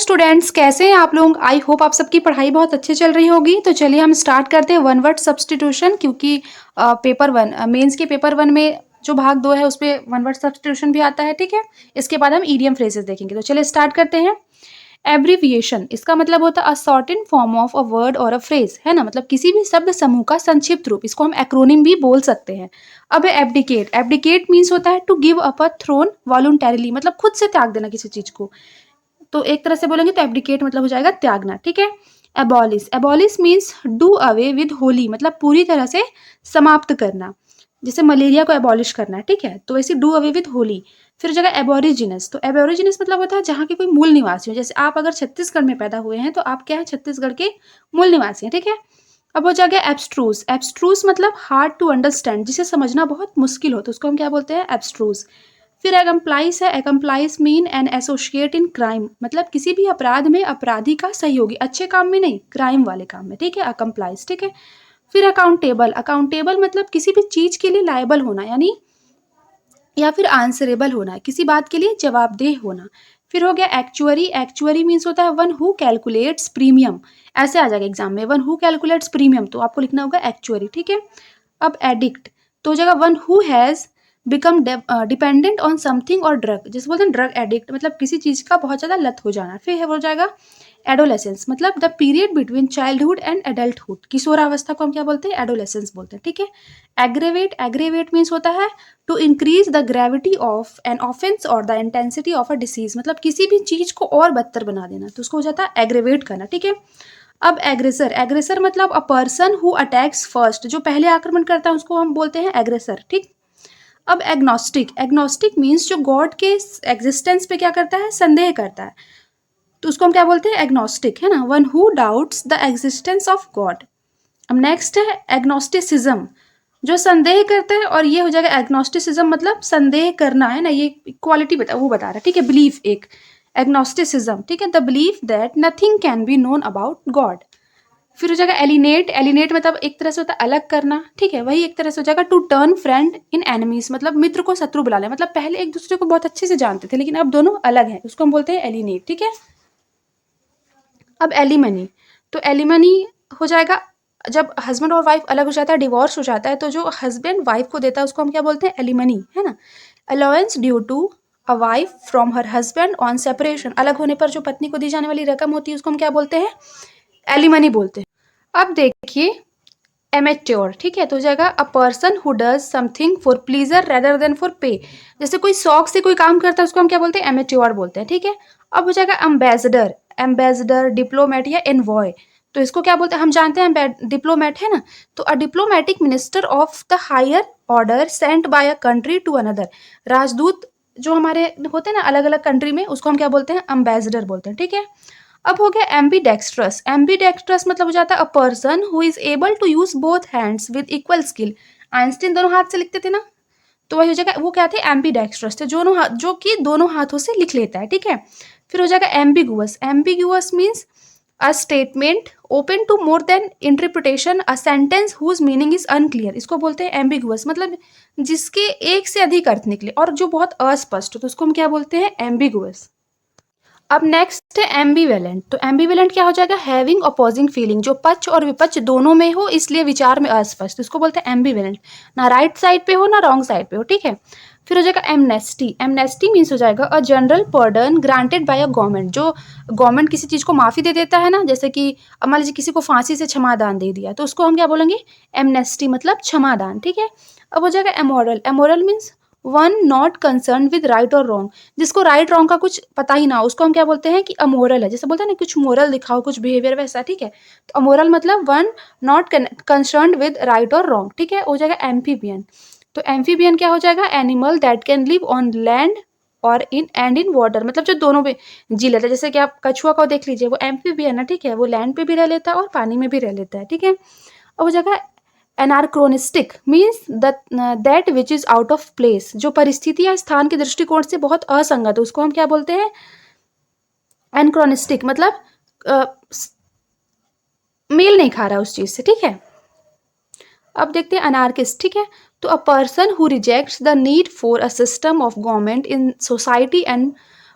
Students, कैसे हैं आप लोग। आई होप आप सबकी पढ़ाई बहुत अच्छी चल रही होगी। तो चलिए हम स्टार्ट करते हैं वन वर्ड सब्स्टिट्यूशन, क्योंकि पेपर वन मेंस के पेपर वन में जो भाग 2 है उसपे वन वर्ड सब्स्टिट्यूशन भी आता है। ठीक है, इसके बाद हम ईडियम फ्रेजेस देखेंगे। तो चलिए स्टार्ट करते हैं। एब्रीविएशन, इसका मतलब होता है a shorten form of a word और अ फ्रेज, है ना। मतलब किसी भी शब्द समूह का संक्षिप्त रूप, इसको हम एक्रोनिम भी बोल सकते हैं। अब एब्डिकेट, एब्डिकेट मीन्स होता है to give up a throne voluntarily, मतलब खुद से त्याग देना किसी चीज को। तो एक तरह से बोलेंगे तो एब्डिकेट मतलब हो जाएगा त्यागना। ठीक है। Abolish, abolish means do away with Holi, मतलब पूरी तरह से समाप्त करना। जैसे मलेरिया को एबॉलिश करना है, ठीक है, तो वैसे डू अवे विद होली। फिर हो जाएगा एबोरिजिनस, तो एबोरिजिनस मतलब होता है जहाँ के कोई मूल निवासी हो। जैसे आप अगर छत्तीसगढ़ में पैदा हुए हैं तो आप क्या है, छत्तीसगढ़ के मूल निवासी हैं। ठीक है। अब हो जाएगा एब्स्ट्रूस, एब्स्ट्रूस मतलब हार्ड टू अंडरस्टैंड, जिसे समझना बहुत मुश्किल हो, तो उसको हम क्या बोलते हैं, एब्स्ट्रूस। फिर एकम्प्लाइज है, accomplice mean an associate in crime, मतलब किसी भी अपराध में अपराधी का सहयोगी, अच्छे काम में नहीं, क्राइम वाले काम में। ठीक है, एकम्प्लाइज। ठीक है। फिर अकाउंटेबल, अकाउंटेबल मतलब किसी भी चीज के लिए लायबल होना, यानी या फिर आंसरेबल होना, किसी बात के लिए जवाबदेह होना। फिर हो गया एक्चुअरी, एक्चुअरी मीन्स होता है वन हु कैलकुलेट्स प्रीमियम, ऐसे आ जाएगा एग्जाम में, वन हु कैलकुलेट्स प्रीमियम, तो आपको लिखना होगा एक्चुअरी। ठीक है। अब एडिक्ट, तो हो जाएगा one who has become dependent on something और ड्रग, जिसे बोलते हैं ड्रग एडिक्ट, मतलब किसी चीज का बहुत ज्यादा लत हो जाना। फिर हो जाएगा एडोलेसेंस, मतलब the period between childhood and adulthood, किशोरावस्था को हम क्या बोलते हैं, एडोलेसेंस बोलते हैं। ठीक है। एग्रेवेट, एग्रेवेट मीन्स होता है to increase the gravity of an offence और the intensity of a disease, मतलब किसी भी चीज को और बदतर बना देना, तो उसको हो जाता है एग्रेवेट करना। ठीक है। अब एग्रेसर, एग्रेसर मतलब a person who attacks first, जो पहले आक्रमण करता है उसको हम बोलते हैं एग्रेसर। ठीक। अब एग्नोस्टिक, एग्नोस्टिक मीन्स जो गॉड के एग्जिस्टेंस पे क्या करता है, संदेह करता है, तो उसको हम क्या बोलते हैं, एग्नोस्टिक, है ना, one who doubts the existence of God. अब नेक्स्ट है एग्नोस्टिसिज्म, जो संदेह करता है, और ये हो जाएगा एग्नोस्टिसिज्म मतलब संदेह करना, है ना, ये क्वालिटी बता वो बता रहा है। ठीक है, बिलीफ एक एग्नोस्टिसिज्म। ठीक है, the belief that nothing can be known about God. फिर हो जाएगा एलिनेट, एलिनेट मतलब एक तरह से होता है अलग करना। ठीक है, वही एक तरह से हो जाएगा to turn friend in enemies, मतलब मित्र को शत्रु बुला ले, मतलब पहले एक दूसरे को बहुत अच्छे से जानते थे लेकिन अब दोनों अलग हैं, उसको हम बोलते हैं एलिनेट। ठीक है। अब एलिमनी, तो एलिमनी हो जाएगा जब हस्बैंड और वाइफ अलग हो जाता है, डिवोर्स हो जाता है, तो जो हस्बैंड वाइफ को देता है उसको हम क्या बोलते हैं, एलिमनी, है ना। Allowance due to a wife from her husband on separation, अलग होने पर जो पत्नी को दी जाने वाली रकम होती है उसको हम क्या बोलते हैं, एलिमनी बोलते हैं। अब देखिए एमेच्योर, ठीक है, तो हो जाएगा a person who does something for pleaser rather than for पे, जैसे कोई शौक से कोई काम करता है उसको हम क्या बोलते हैं, एमेच्योर बोलते हैं। ठीक है। अब हो जाएगा एम्बेसडर, एम्बेसडर, डिप्लोमेट या एनवॉय, तो इसको क्या बोलते हैं, हम जानते हैं डिप्लोमेट, है ना, तो a diplomatic minister of the higher order sent by a country to another, राजदूत जो हमारे होते हैं ना अलग अलग कंट्री में, उसको हम क्या बोलते हैं, एम्बेसडर बोलते हैं। ठीक है। अब हो गया एम्बीडेक्स्ट्रस, एम्बीडेक्स्ट्रस मतलब हो जाता है a person who is able to use both hands with equal skill, Einstein दोनों हाथ से लिखते थे ना, तो वही हो जाएगा, वो क्या थे, एम्बीडेक्स्ट्रस थे, दोनों हाथ, जो कि दोनों हाथों से लिख लेता है। ठीक है। फिर हो जाएगा ambiguous, ambiguous means a statement open to more than interpretation, a sentence whose meaning is unclear, इसको बोलते हैं एम्बिगुअस, मतलब जिसके एक से अधिक अर्थ निकले और जो बहुत अस्पष्ट हो, तो उसको हम क्या बोलते हैं, एम्बिगुअस। अब नेक्स्ट है एम्बीवेलेंट, तो एम्बीवेलेंट क्या हो जाएगा, हैविंग अपोजिंग फीलिंग, जो पक्ष और विपक्ष दोनों में हो इसलिए विचार में अस्पष्ट, इसको बोलते हैं एम्बीवेलेंट, ना राइट साइड पे हो ना रॉन्ग साइड पे हो। ठीक है। फिर हो जाएगा एमनेस्टी, एमनेस्टी मीन्स हो जाएगा a general pardon granted by a government, जो गवर्नमेंट किसी चीज को माफी दे देता है ना, जैसे कि अब मान लीजिए किसी को फांसी से क्षमादान दे दिया, तो उसको हम क्या बोलेंगे, एमनेस्टी, मतलब क्षमादान। ठीक है। अब हो जाएगा amoral, amoral means one not concern with right और रॉन्ग, जिसको राइट रॉन्ग का कुछ पता ही ना हो, उसको हम क्या बोलते हैं कि अमोरल है, जैसे बोलते हैं ना कुछ मोरल दिखाओ, कुछ बिहेवियर वैसा। ठीक है। तो अमोरल मतलब one not concern with right और रॉन्ग। ठीक है। हो जाएगा एम्फीबियन, तो एम्फीबियन क्या हो जाएगा, animal that can live on land और इन एंड इन वाटर, मतलब जो दोनों पे जी लेता है, जैसे कि आप कछुआ को देख लीजिए, वो एम्फीबियन है। ठीक है, वो लैंड पे भी रह लेता है और पानी में भी रह लेता है। ठीक है। अब हो जाएगा anachronistic, means that which is out of place, जो परिस्थिति या स्थान के दृष्टिकोण से बहुत असंगत है, उसको हम क्या बोलते हैं, एनक्रोनिस्टिक, मतलब मेल नहीं खा रहा उस चीज से। ठीक है। अब देखते हैं अनार्किस्ट। ठीक है, तो अ person who rejects the need for a system of government in society and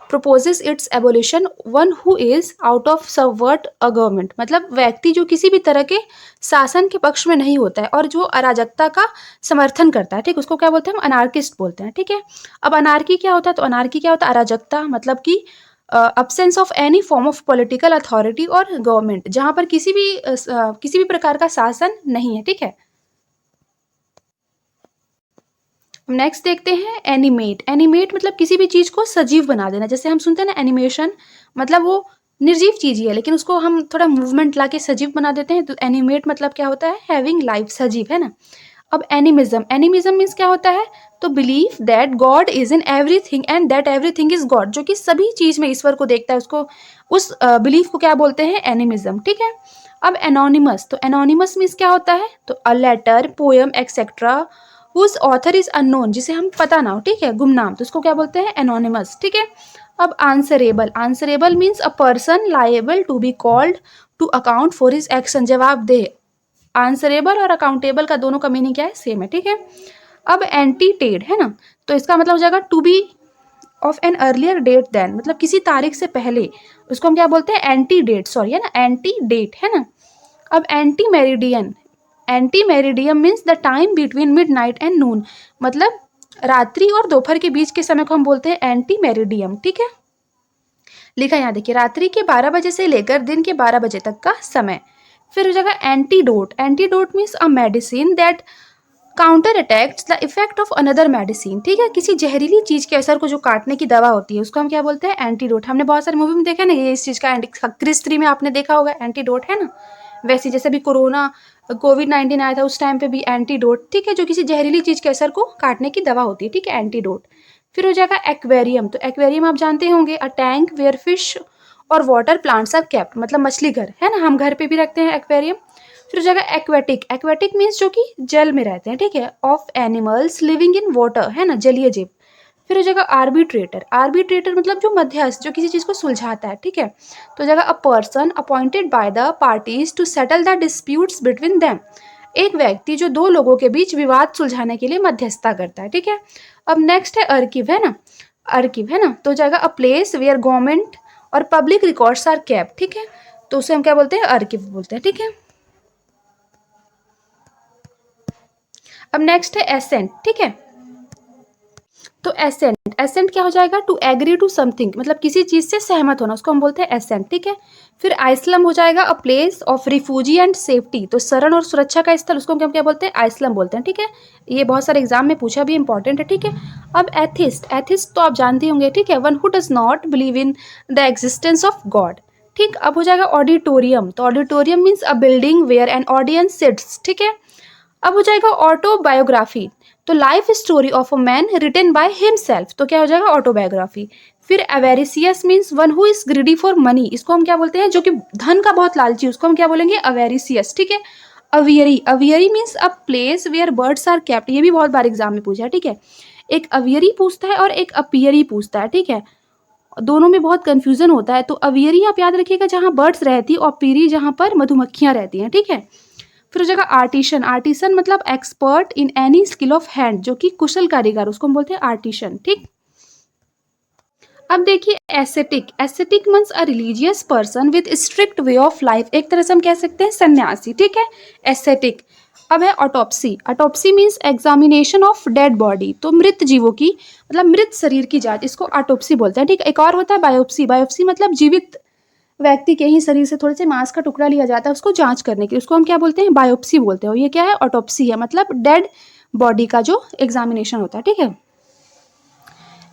proposes its abolition one who is out of subvert a government, मतलब व्यक्ति जो किसी भी तरह के शासन के पक्ष में नहीं होता है और जो अराजकता का समर्थन करता है, ठीक, उसको क्या बोलते हैं हम अनार्किस्ट बोलते हैं, ठीक है। अब अनार्की क्या होता है, तो अनार्की क्या होता है, अराजकता, मतलब कि absence of any form of political authority और गवर्नमेंट, जहां पर किसी भी प्रकार का शासन नहीं है, ठीक है। नेक्स्ट देखते हैं एनिमेट। एनिमेट मतलब किसी भी चीज को सजीव बना देना, जैसे हम सुनते हैं ना एनिमेशन, मतलब वो निर्जीव चीज ही है लेकिन उसको हम थोड़ा मूवमेंट लाके सजीव बना देते हैं, तो एनिमेट मतलब क्या होता है, हैविंग लाइफ, सजीव, है ना। अब एनिमिज्म, एनिमिज्म मीन्स क्या होता है, तो believe that God is in everything and that everything is God, जो कि सभी चीज में ईश्वर को देखता है, उसको उस बिलीफ को क्या बोलते हैं, एनिमिज्म, ठीक है। अब एनोनिमस, तो एनोनिमस मीन्स क्या होता है, तो a letter, poem etcetera whose author is unknown, जिसे हम पता ना हो, ठीक है, गुमनाम, तो उसको क्या बोलते हैं, एनोनिमस, ठीक है। अब answerable, answerable means a person liable to be called to account for his action, जवाबदेह। आंसरेबल और अकाउंटेबल का दोनों का मीनिंग क्या है, सेम है, ठीक है। अब एंटीटेड है ना, तो इसका मतलब हो जाएगा to be of an earlier date than, मतलब किसी तारीख से पहले, उसको हम क्या बोलते हैं, एंटी डेट, सॉरी, है ना, एंटी डेट, है ना। अब ante meridian, ante meridiem means the time between midnight and noon, मतलब रात्रि और दोपहर के बीच के समय को हम बोलते हैं एंटी मेरिडियम, ठीक है। लिखा यहाँ देखिए, रात्रि के 12 बजे से लेकर दिन के 12 बजे तक का समय। फिर हो जाएगा antidote, antidote means a medicine that counter attacks the effect of another medicine, ठीक है, किसी जहरीली चीज के असर को जो काटने की दवा होती है उसको हम क्या बोलते हैं, एंटीडोट। हमने बहुत सारी मूवी में देखा है ना, ये इस चीज का क्रिस 3 में आपने देखा होगा एंटीडोट, है ना। वैसे जैसे भी कोरोना कोविड-19 आया था उस टाइम पे भी एंटीडोट, ठीक है, जो किसी जहरीली चीज के असर को काटने की दवा होती है, ठीक है, एंटीडोट। फिर हो जाएगा एक्वेरियम, तो एक्वेरियम आप जानते होंगे, अ टैंक वेयर फिश और वाटर प्लांट्स आर केप्ट, मतलब मछली घर, है ना, हम घर पे भी रखते हैं एक्वेरियम। फिर हो जाएगा एक्वेटिक, एक्वेटिक मीन्स जो कि जल में रहते हैं, ठीक है, of animals living in water, है ना, जलीय जीव। फिर हो जाएगा आर्बिट्रेटर, आर्बिट्रेटर मतलब जो मध्यस्थ, जो किसी चीज को सुलझाता है, ठीक है। तो हो जाएगा a person appointed by the parties to settle the disputes between them, एक व्यक्ति जो दो लोगों के बीच विवाद सुलझाने के लिए मध्यस्थता करता है, ठीक है। अब नेक्स्ट है अर्कीव, है ना, अर्कीव, है ना, तो हो जाएगा अ प्लेस वेयर गवर्नमेंट और पब्लिक रिकॉर्ड्स आर केप्ट, ठीक है, तो उसे हम क्या बोलते हैं, अर्कीव बोलते हैं, ठीक है। अब नेक्स्ट है एसेंट, ठीक है, तो एसेंट, एसेंट क्या हो जाएगा, टू एग्री टू समथिंग, मतलब किसी चीज से सहमत होना, उसको हम बोलते हैं एसेंट, ठीक है। फिर आइसलम हो जाएगा a place of refugee and safety, तो शरण और सुरक्षा का स्थल, उसको हम क्या बोलते हैं, आइसलम बोलते हैं, ठीक है। ये बहुत सारे एग्जाम में पूछा भी, इंपॉर्टेंट है, ठीक है। अब एथिस्ट, एथिस्ट तो आप जानते होंगे, ठीक है, one who does not believe in the existence of God, ठीक। अब हो जाएगा ऑडिटोरियम, तो auditorium means a building where an audience sits, ठीक है। अब हो जाएगा ऑटोबायोग्राफी, तो life story of a man written by himself, तो क्या हो जाएगा, ऑटोबायोग्राफी। फिर avaricious means one who is greedy for money, इसको हम क्या बोलते हैं, जो कि धन का बहुत लालची, उसको हम क्या बोलेंगे, अवेरिसियस, ठीक है। Aviary, aviary means a place where birds are kept, ये भी बहुत बार एग्जाम में पूछा है, ठीक है। एक अवियरी पूछता है और एक अपियरी पूछता है, ठीक है, दोनों में बहुत कंफ्यूजन होता है, तो अवियरी आप याद रखिएगा जहाँ बर्ड्स रहती है, और पीरी जहाँ पर मधुमक्खियाँ रहती हैं, ठीक है। फिर हो जाएगा आर्टिशन, आर्टिसन मतलब expert in any skill of hand, जो कि कुशल कारीगर, उसको हम बोलते हैं आर्टिशन, ठीक। अब देखिए aesthetic, aesthetic means a religious person with strict way of life, एक तरह से हम कह सकते हैं सन्यासी, ठीक है, एस्थेटिक। अब है autopsy, autopsy means examination of dead body, तो मृत जीवों की, मतलब मृत शरीर की जांच, इसको ऑटोप्सी बोलते हैं, ठीक। एक और होता है बायोप्सी, बायोप्सी मतलब जीवित व्यक्ति के ही शरीर से थोड़े से मांस का टुकड़ा लिया जाता है उसको जांच करने के लिए, उसको हम क्या बोलते हैं, बायोप्सी बोलते हैं, और ये क्या है, ऑटोप्सी है, मतलब डेड बॉडी का जो एग्जामिनेशन होता है, ठीक है।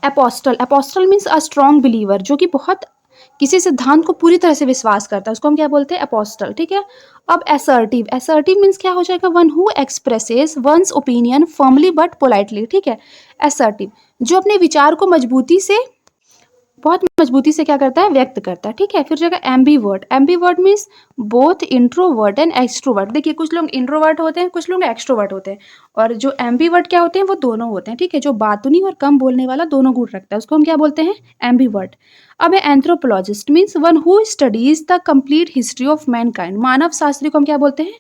Apostle, apostle means a strong believer, जो कि बहुत किसी सिद्धांत को पूरी तरह से विश्वास करता है, उसको हम क्या बोलते हैं, एपोस्टल, ठीक है। अब एसर्टिव, एसर्टिव मीन्स क्या हो जाएगा, one who expresses once opinion firmly but politely, ठीक है। एसर्टिव जो अपने विचार को बहुत मजबूती से क्या करता है, व्यक्त करता है, ठीक है। फिर जगह ambivert, ambivert means both introvert and extrovert, देखिए कुछ लोग इंट्रोवर्ट होते हैं, कुछ लोग एक्सट्रोवर्ट होते हैं, और जो एम्बीवर्ट क्या होते हैं, वो दोनों होते हैं, ठीक है, जो बातूनी और कम बोलने वाला दोनों गुण रखता है, उसको हम क्या बोलते हैं, एम्बीवर्ट। अब है anthropologist means one who studies the complete history of mankind, मानव शास्त्री को हम क्या बोलते हैं,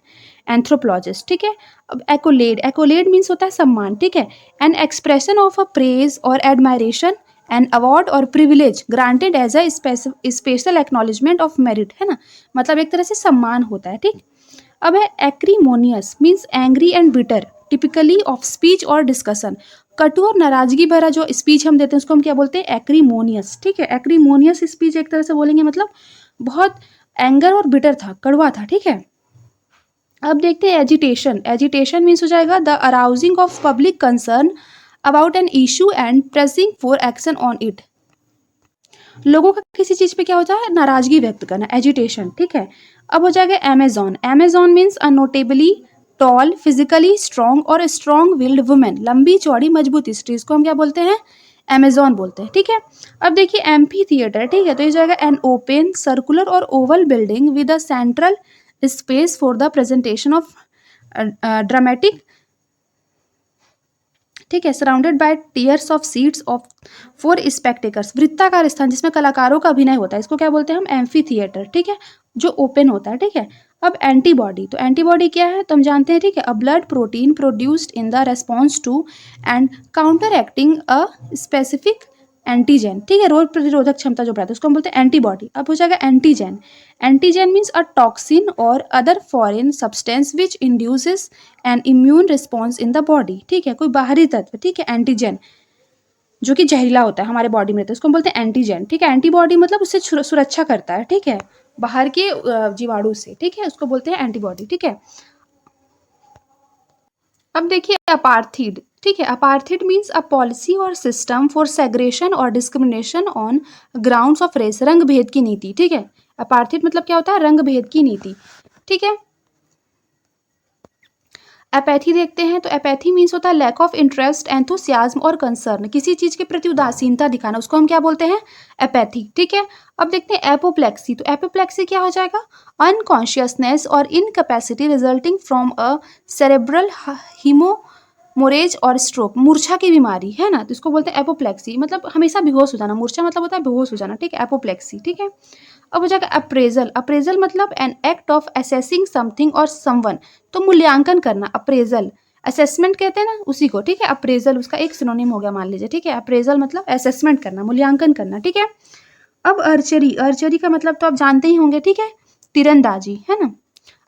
एंथ्रोपोलॉजिस्ट, ठीक है। अब एक्कोलेड, एक्कोलेड मीन्स होता है सम्मान, ठीक है, an expression of a praise और एडमायरेशन एन अवार्ड और privilege granted as a special acknowledgement of merit, है ना, मतलब एक तरह से सम्मान होता है, ठीक। अब है acrimonious means angry and bitter typically of speech और डिस्कशन, कटु और नाराजगी भरा जो स्पीच हम देते हैं उसको हम क्या बोलते हैं, एक्रीमोनियस, ठीक है। एक्रीमोनियस स्पीच एक तरह से बोलेंगे मतलब बहुत एंगर और बिटर था, कड़वा था, ठीक है। अब देखते हैं एजिटेशन। एजिटेशन मीन्स हो जाएगा the arousing of public concern about an issue and pressing for action on it, लोगों का किसी चीज पे क्या होता है, नाराजगी व्यक्त करना, एजिटेशन, ठीक है। अब हो जाएगा Amazon. Amazon means a notably tall physically strong और स्ट्रॉन्ग विल्ड वुमेन, लंबी चौड़ी मजबूत स्त्री, इसको हम क्या बोलते हैं, एमेजॉन बोलते हैं, ठीक है। अब देखिए एम्फी थिएटर, ठीक है, तो ये जाएगा एन ओपन सर्कुलर और oval building with a central space for the presentation of dramatic, ठीक है, surrounded by tiers of seats of for spectators, वृत्ताकार स्थान जिसमें कलाकारों का अभिनय होता है, इसको क्या बोलते हैं हम, एम्फी थिएटर, ठीक है, जो ओपन होता है, ठीक है। अब एंटीबॉडी, तो एंटीबॉडी क्या है तो हम जानते हैं, ठीक है, a blood protein produced in the response to and counteracting a specific antigen, ठीक है, रोग प्रतिरोधक क्षमता जो बढ़ाता है उसको हम बोलते हैं एंटीबॉडी। अब हो जाएगा antigen. Antigen means a toxin और other foreign substance which induces an immune response in the body, ठीक है, कोई बाहरी तत्व, ठीक है, एंटीजन जो कि जहरीला होता है हमारे बॉडी में, तो इसको हम बोलते हैं एंटीजन, ठीक है। एंटीबॉडी मतलब उससे सुरक्षा करता है, ठीक है, बाहर के जीवाणु से, ठीक है, उसको बोलते हैं एंटीबॉडी, ठीक है। अब देखिए अपार्थिड, ठीक है, अपार्थिड मीन्स अ पॉलिसी और सिस्टम फॉर सेग्रेशन और discrimination on grounds of race, रंग भेद की नीति, ठीक है। अपार्थिड मतलब क्या होता है, रंग भेद की नीति, ठीक है। एपैथी देखते हैं, तो एपैथी मीन्स होता है लैक ऑफ इंटरेस्ट एंथुसियाज्म और कंसर्न, किसी चीज के प्रति उदासीनता दिखाना, उसको हम क्या बोलते हैं, एपैथी, ठीक है। अब देखते हैं एपोप्लेक्सी, तो एपोप्लेक्सी क्या हो जाएगा, अनकॉन्शियसनेस और incapacity resulting from a cerebral haemorrhage और स्ट्रोक, मूर्छा की बीमारी, है ना, तो इसको बोलते हैं एपोप्लेक्सी, मतलब हमेशा बेहोश हो जाना, मूर्छा मतलब होता है बेहोश हो जाना, ठीक है, एपोप्लेक्सी, ठीक है। अब हो जाएगा अप्रेजल। अप्रेजल मतलब an act of assessing something और समवन, तो मूल्यांकन करना, अप्रेजल, असेसमेंट कहते हैं ना उसी को, ठीक है, अप्रेजल उसका एक सिनोनिम हो गया मान लीजिए, ठीक है, अप्रेजल मतलब असेसमेंट करना, मूल्यांकन करना, ठीक है। अब अर्चरी, अर्चरी का मतलब तो आप जानते ही होंगे, ठीक है, तीरंदाजी, है ना।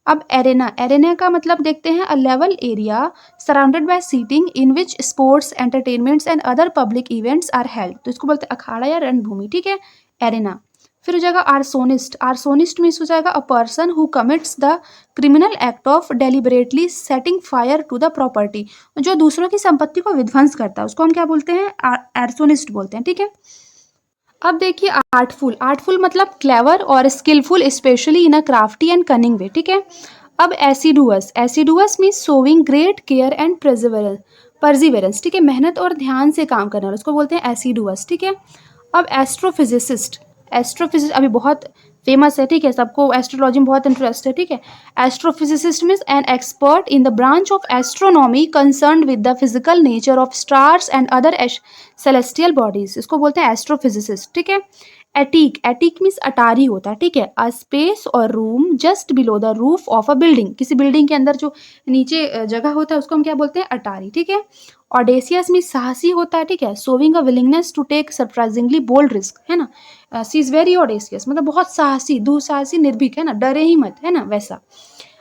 अब एरेना, एरेना का मतलब देखते हैं a level area surrounded by seating in which sports entertainments and other public events are held, तो इसको बोलते हैं अखाड़ा या रणभूमि, ठीक है, एरेना। फिर हो जाएगा आर्सोनिस्ट। आर्सोनिस्ट मीन्स हो जाएगा a person who commits the criminal act of deliberately setting fire to the property, जो दूसरों की संपत्ति को विध्वंस करता है उसको हम क्या बोलते हैं, आर्सोनिस्ट बोलते हैं, ठीक है। अब देखिए आर्टफुल। आर्टफुल मतलब क्लेवर और skilful especially in a crafty and cunning way, ठीक है। अब assiduous. Assiduous means showing great care and perseverance, ठीक है, मेहनत और ध्यान से काम करना, उसको बोलते हैं एसिडुअस, ठीक है। अब एस्ट्रोफिजिसिस्ट। एस्ट्रोफिजिस्ट अभी बहुत फेमस है, ठीक है, सबको एस्ट्रोलॉजी में बहुत इंटरेस्ट है, ठीक है। Astrophysicist means an expert in the branch of astronomy concern with the physical nature of stars and other celestial bodies, इसको बोलते हैं एस्ट्रोफिजिसिस्ट, ठीक है। एटीक। एटीक मीन्स अटारी होता है, ठीक है, अ स्पेस और room just below the roof of a building, किसी बिल्डिंग के अंदर जो नीचे जगह होता है उसको हम क्या बोलते हैं, अटारी, ठीक है। ऑडेसियस मीन्स साहसी होता है, ठीक है, showing a willingness to take surprisingly bold risk, है ना, सी इज वेरी ऑडेसियस मतलब बहुत साहसी, दुस्साहसी, निर्भीक, है ना, डरे ही मत, है ना, वैसा।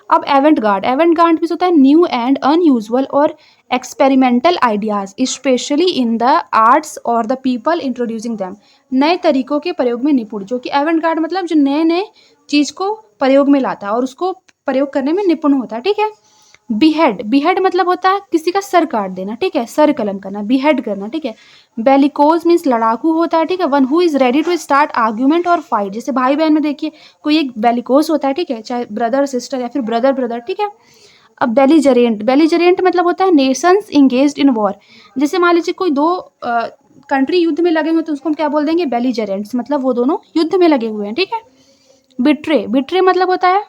अब avant garde. Avant garde means होता है न्यू एंड अनयूजुअल और experimental ideas especially in the arts और द पीपल इंट्रोड्यूसिंग दैम, नए तरीकों के प्रयोग में निपुण, जो कि एवेंट गार्ड मतलब जो नए नए चीज को प्रयोग में लाता है और उसको प्रयोग करने में निपुण होता है, ठीक है। बिहेड। बिहेड मतलब होता है किसी का सर काट देना, ठीक है, सर कलम करना, बिहेड करना, ठीक है। बेलिकोज मीन्स लड़ाकू होता है, ठीक है, one who is ready to start argument और फाइट, जैसे भाई बहन में देखिए कोई एक बेलिकोज होता है, ठीक है, चाहे ब्रदर सिस्टर या फिर ब्रदर ब्रदर, ठीक है। अब बेलिजरेंट। बेलिजरेंट मतलब होता है नेशंस इंगेज्ड इन वॉर, जैसे मान लीजिए कोई दो कंट्री युद्ध में लगे हुए तो उसको हम क्या बोल देंगे, बेलिजरेंट्स, मतलब वो दोनों युद्ध में लगे हुए हैं, ठीक है। बिट्रे। बिट्रे मतलब होता है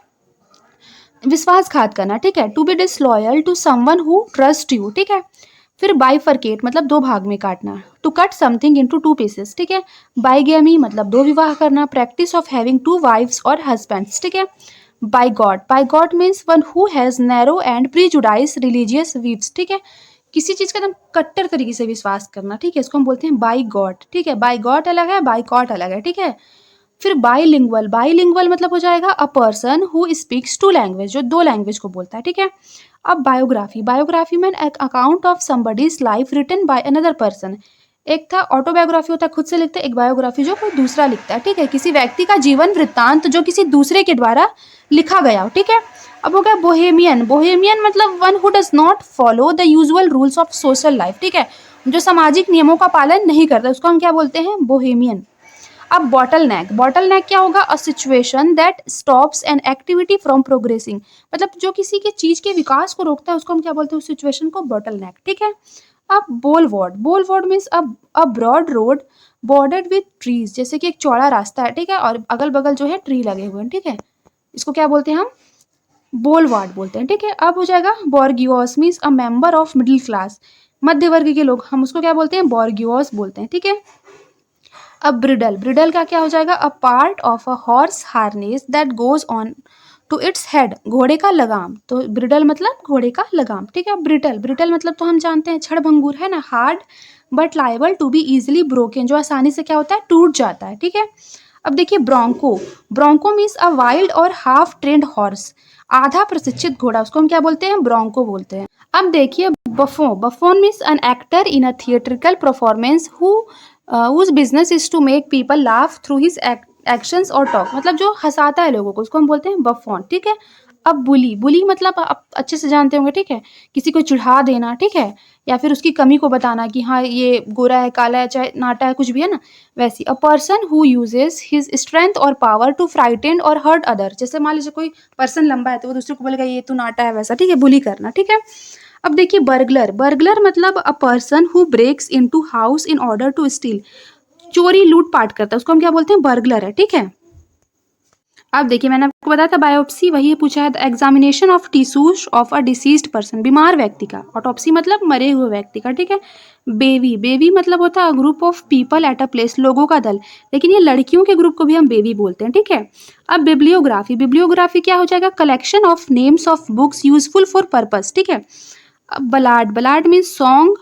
विश्वासघात करना, ठीक है, to be disloyal to someone who trust you, ठीक है। फिर बाइफरकेट मतलब दो भाग में काटना, to cut something into two pieces, ठीक है। बाइगेमी मतलब दो विवाह करना, practice of having two wifes और हस्बैंड्स, ठीक है। Bigot. Bigot means one who has narrow and prejudiced religious views, ठीक है, किसी चीज़ का एकदम कट्टर तरीके से विश्वास करना, ठीक है, इसको हम बोलते हैं बाय गॉड, ठीक है। बाय गॉड अलग है, बायकॉट अलग है, ठीक है। फिर बाइलिंगुअल, बाइलिंगुअल मतलब हो जाएगा a person who speaks two language, जो दो लैंग्वेज को बोलता है, ठीक है। अब बायोग्राफी, बायोग्राफी में एक account of somebody's life written by another person. एक था ऑटोबायोग्राफी होता है, खुद से लिखते हैं, एक बायोग्राफी जो कोई दूसरा लिखता है, ठीक है, किसी व्यक्ति का जीवन वृत्तांत जो किसी दूसरे के द्वारा लिखा गया हो, ठीक है। अब हो गया बोहेमियन, बोहेमियन मतलब one who does not follow the usual rules of social life, ठीक है, जो सामाजिक नियमों का पालन नहीं करता, उसको हम क्या बोलते हैं, बोहेमियन। अब बॉटल नेक, बॉटल नेक क्या होगा, a situation that stops an activity from progressing, मतलब जो किसी के चीज के विकास को रोकता है उसको हम क्या बोलते हैं, उस सिचुएशन को बॉटल नेक, ठीक है। अब boulevard, boulevard means a broad road bordered with trees, जैसे कि एक चौड़ा रास्ता है, ठीक है, और अगल बगल जो है ट्री लगे हुए हैं, ठीक है, इसको क्या बोलते हैं हम, बोलवार्ड बोलते हैं, ठीक है। अब हो जाएगा bourgeois means a member of middle class, मध्य वर्ग के लोग, हम उसको क्या बोलते हैं, बॉर्गियोस बोलते हैं, ठीक है। अब ब्रिडल, ब्रिडल का क्या हो जाएगा, a part of a horse harness that goes on to its head, घोड़े का लगाम, तो ब्रिडल मतलब घोड़े का लगाम, ठीक है। ब्रिटल, ब्रिटल मतलब तो हम जानते हैं क्षणभंगुर है ना, hard but liable to be easily broken, जो आसानी से क्या होता है, टूट जाता है, ठीक है। अब देखिए bronco, bronco means a wild और हाफ ट्रेंड हॉर्स, आधा प्रशिक्षित घोड़ा, उसको हम क्या बोलते हैं, ब्रोंको बोलते हैं। अब देखिए buffoon, buffoon means an actor in a theatrical performance whose business is to make people laugh through his actions और टॉक, मतलब जो हंसाता है लोगों को, उसको हम बोलते हैं बफॉन, ठीक है। अब बुली, बुली मतलब आप अच्छे से जानते होंगे, ठीक है, किसी को चिढ़ा देना, ठीक है, या फिर उसकी कमी को बताना कि हाँ ये गोरा है, काला है, चाहे नाटा है, कुछ भी है ना, वैसी। अ person who uses his strength और पावर टू फ्राइटेन और हर्ट अदर, जैसे मान लीजिए कोई पर्सन लंबा है तो वो दूसरे को बोलेगा ये तू नाटा है, वैसा, ठीक है, बुली करना, ठीक है। अब देखिए बर्गलर, बर्गलर मतलब a person who breaks into house in order to steal, चोरी लूटपाट करता है, उसको हम क्या बोलते हैं, बर्गलर है, ठीक है। अब देखिए मैंने आपको बताया था बायोप्सी, वही पूछा है, examination of tissues of a deceased person, बीमार व्यक्ति का, ऑटोप्सी मतलब मरे हुए व्यक्ति का, ठीक है। बेबी, बेबी मतलब होता है group of people at a place, लोगों का दल, लेकिन ये लड़कियों के ग्रुप को भी हम बेबी बोलते हैं, ठीक है। अब बिब्लियोग्राफी, बिब्लियोग्राफी क्या हो जाएगा, collection of names of books useful for purpose, ठीक है। अब बलाड, बलाड मीन्स सॉन्ग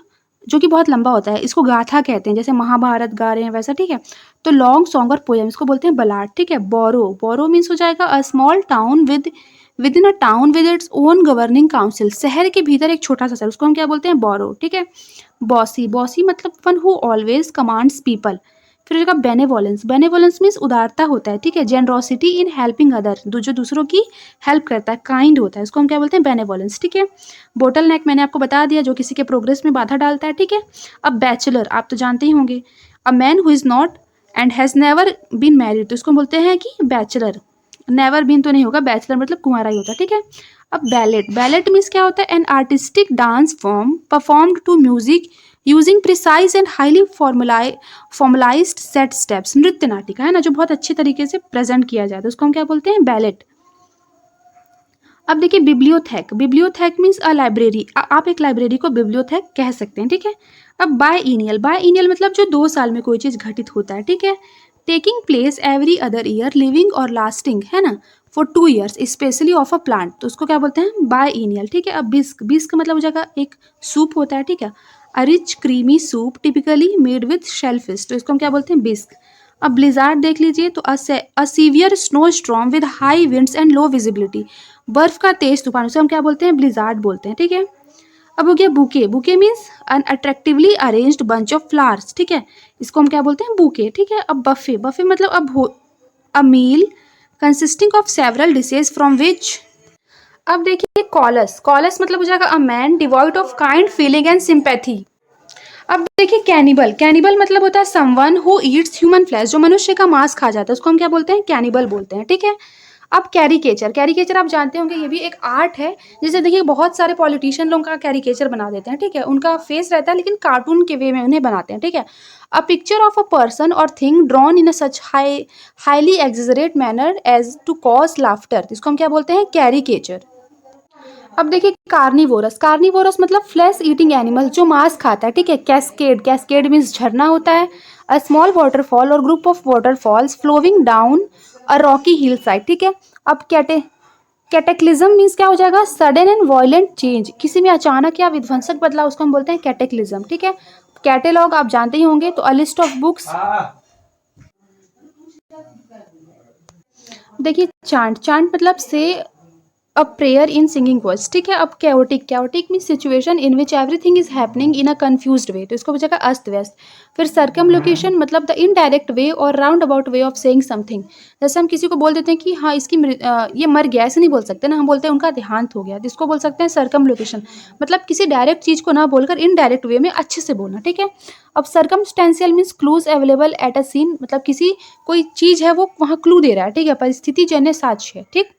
जो कि बहुत लंबा होता है, इसको गाथा कहते हैं, जैसे महाभारत गा रहे हैं वैसा, ठीक है। तो लॉन्ग सॉन्ग और पोएम इसको बोलते हैं बलाड, ठीक है। बोरो, बोरो मीन्स हो जाएगा a small town with in a town with its own governing council, शहर के भीतर एक छोटा सा शहर, उसको हम क्या बोलते हैं, बोरो, ठीक है। बॉसी, बॉसी मतलब one who always commands people. फिर हो जाएगा बेनेवोलेंस, बेनेवोलेंस मीन्स उदारता होता है, ठीक है। जेनरोसिटी इन हेल्पिंग अदर, जो दूसरों की हेल्प करता है, काइंड होता है, इसको हम क्या बोलते हैं, बेनेवोलेंस, ठीक है। बोटल नेक मैंने आपको बता दिया, जो किसी के प्रोग्रेस में बाधा डालता है, ठीक है। अब बैचलर आप तो जानते ही होंगे, a man who is not and has never been married, तो इसको बोलते हैं कि बैचलर, नेवर बीन तो नहीं होगा, बैचलर मतलब कुंवारा ही होता है, ठीक है। अब बैलेट, बैलेट मीन्स क्या होता है, an artistic dance form performed to music using precise and highly formalised set steps, नृत्य नाटिका है ना, जो बहुत अच्छे तरीके से प्रेजेंट किया जाता है, उसको हम क्या बोलते हैं, बैलेट। अब देखिए बिब्लियोथेक, बिब्लियोथेक मीन्स अ लाइब्रेरी, आप एक लाइब्रेरी को बिब्लियोथेक कह सकते हैं, ठीक है। अब बायइनियल, बायइनियल मतलब जो 2 साल में कोई चीज़ घटित होता है, ठीक है। Taking place every other year, living और लास्टिंग है ना for 2 years specially of a plant, तो उसको क्या बोलते हैं, बायइनियल, ठीक है। अब बिस्क, बिस्क मतलब हो जाएगा एक सूप होता है, ठीक है, a rich creamy soup typically made with shellfish, तो इसको हम क्या बोलते हैं, बिस्क। अब ब्लिजार्ड देख लीजिए, तो a severe snow storm with high winds and low visibility, बर्फ का तेज तूफान, उसे हम क्या बोलते हैं, ब्लिजार्ड बोलते हैं, ठीक है। अब हो गया bouquet, bouquet means an attractively arranged bunch of flowers, ठीक है, इसको हम क्या बोलते हैं, बुके, ठीक है। अब बफे, बफे मतलब a meal consisting of several dishes from which. अब देखिए कॉलस, कॉलस मतलब हो जाएगा a man devoid of kind feeling and sympathy. अब देखिए कैनिबल, कैनिबल मतलब होता है someone who eats human flesh, जो मनुष्य का मांस खा जाता है, उसको हम क्या बोलते हैं, कैनिबल बोलते हैं, ठीक है। अब कैरिकेचर, कैरिकेचर आप जानते होंगे ये भी एक आर्ट है, जैसे देखिए बहुत सारे पॉलिटिशियन लोग का कैरिकेचर बना देते हैं, ठीक है, उनका फेस रहता है लेकिन कार्टून के वे में उन्हें बनाते हैं, ठीक है। A picture of a person और thing drawn in a such highly exaggerate manner as to cause laughter, इसको हम क्या बोलते हैं, कैरिकेचर। अब देखिए कार्निवोरस, कार्निवोरस मतलब फ्लैश ईटिंग एनिमल, जो मांस खाता है, ठीक है। कैस्केड, कैस्केड मीन्स झरना होता है, अ स्मॉल वाटरफॉल और group of waterfalls flowing down a rocky hillside, ठीक है। अब कैटेक्लिज्म मीन्स क्या हो जाएगा, सडन एंड वायलेंट चेंज, किसी में अचानक या विध्वंसक बदलाव, उसको हम बोलते हैं कैटेक्लिज्म। ठीक है, कैटेलॉग आप जानते ही होंगे, तो अ लिस्ट ऑफ बुक्स। देखिए चांट, चांट मतलब से a prayer in singing voice. ठीक है, अब chaotic, chaotic mean situation in which everything is happening in a confused way, तो इसको बचेगा अस्त व्यस्त। फिर सर्कम लोकेशन मतलब द इनडायरेक्ट वे और roundabout way of saying something. जैसे हम किसी को बोल देते हैं कि हाँ इसकी ये मर गया, ऐसे नहीं बोल सकते ना, हम बोलते हैं उनका देहांत हो गया, तो इसको बोल सकते हैं सर्कम लोकेशन। मतलब किसी डायरेक्ट चीज को ना बोलकर इनडायरेक्ट वे में अच्छे से बोलना। ठीक है, अब circumstantial means clues available at a scene, मतलब किसी कोई चीज है वो वहाँ क्लू दे रहा है। ठीक है, परिस्थिति जन्य साक्ष्य है। ठीक,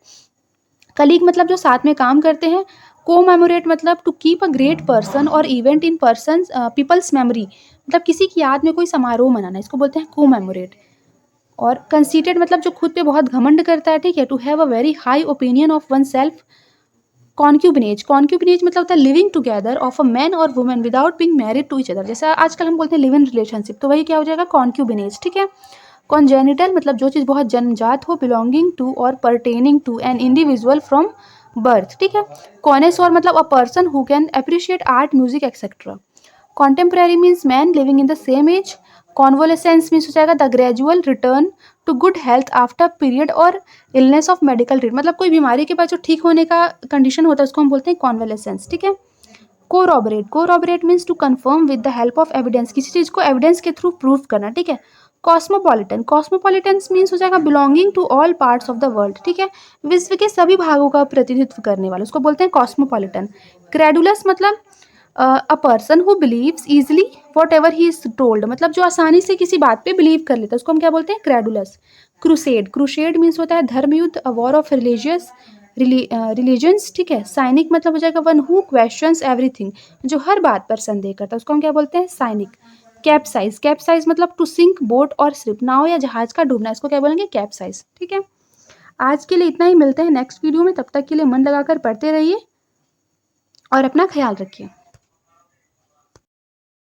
कलीग मतलब जो साथ में काम करते हैं। कोमेमोरेट मतलब to keep a great person और event in person people's memory, मतलब किसी की याद में कोई समारोह मनाना, इसको बोलते हैं कोमेमोरेट। और कंसीटेड मतलब जो खुद पे बहुत घमंड करता है। ठीक है, to have a very high opinion of one सेल्फ। कॉन्क्यूबिनेज, कॉन्क्यूबिनेज मतलब होता है living together of a man और women without being married to each other, जैसा आजकल हम बोलते हैं लिव इन रिलेशनशिप, तो वही क्या हो जाएगा, कॉन्क्यूबिनेज। ठीक है, कॉन्जेनिटल मतलब जो चीज़ बहुत जन्मजात हो, बिलोंगिंग टू और pertaining to an individual from birth. ठीक है, कॉनेसोर मतलब a person who can appreciate art, music etcetera. Contemporary means man living in the same age. Convalescence means हो जाएगा the gradual return to good health after period और illness of medical treat, मतलब कोई बीमारी के बाद जो ठीक होने का कंडीशन होता है उसको हम बोलते हैं कॉन्वोलेसेंस। ठीक है, corroborate, corroborate means to confirm with the help of evidence, किसी चीज को एविडेंस के थ्रू प्रूव करना। ठीक है, कॉस्मोपॉलिटन, कॉस्मोपॉलिटन मीन्स हो जाएगा belonging to all parts of the world. ठीक है, विश्व के सभी भागों का प्रतिनिधित्व करने वाला, उसको बोलते हैं कॉस्मोपॉलिटन। क्रेडुलस मतलब a person who believes easily what ever he is told, मतलब जो आसानी से किसी बात पे बिलीव कर लेता है उसको हम क्या बोलते हैं, क्रेडुलस। क्रूसेड, क्रूसेड मीन्स होता है धर्म युद्ध, a war of religious religions. ठीक है, साइनिक मतलब हो जाएगा वन हु क्वेश्चंस एवरीथिंग, जो हर बात पर संदेह करता है उसको हम क्या बोलते हैं, साइनिक। कैप्साइज, कैप्साइज मतलब टू सिंक बोट और शिप, नाव या जहाज का डूबना, इसको क्या बोलेंगे, कैप्साइज। ठीक है, आज के लिए इतना ही, मिलते हैं नेक्स्ट वीडियो में, तब तक के लिए मन लगाकर पढ़ते रहिए और अपना ख्याल रखिए।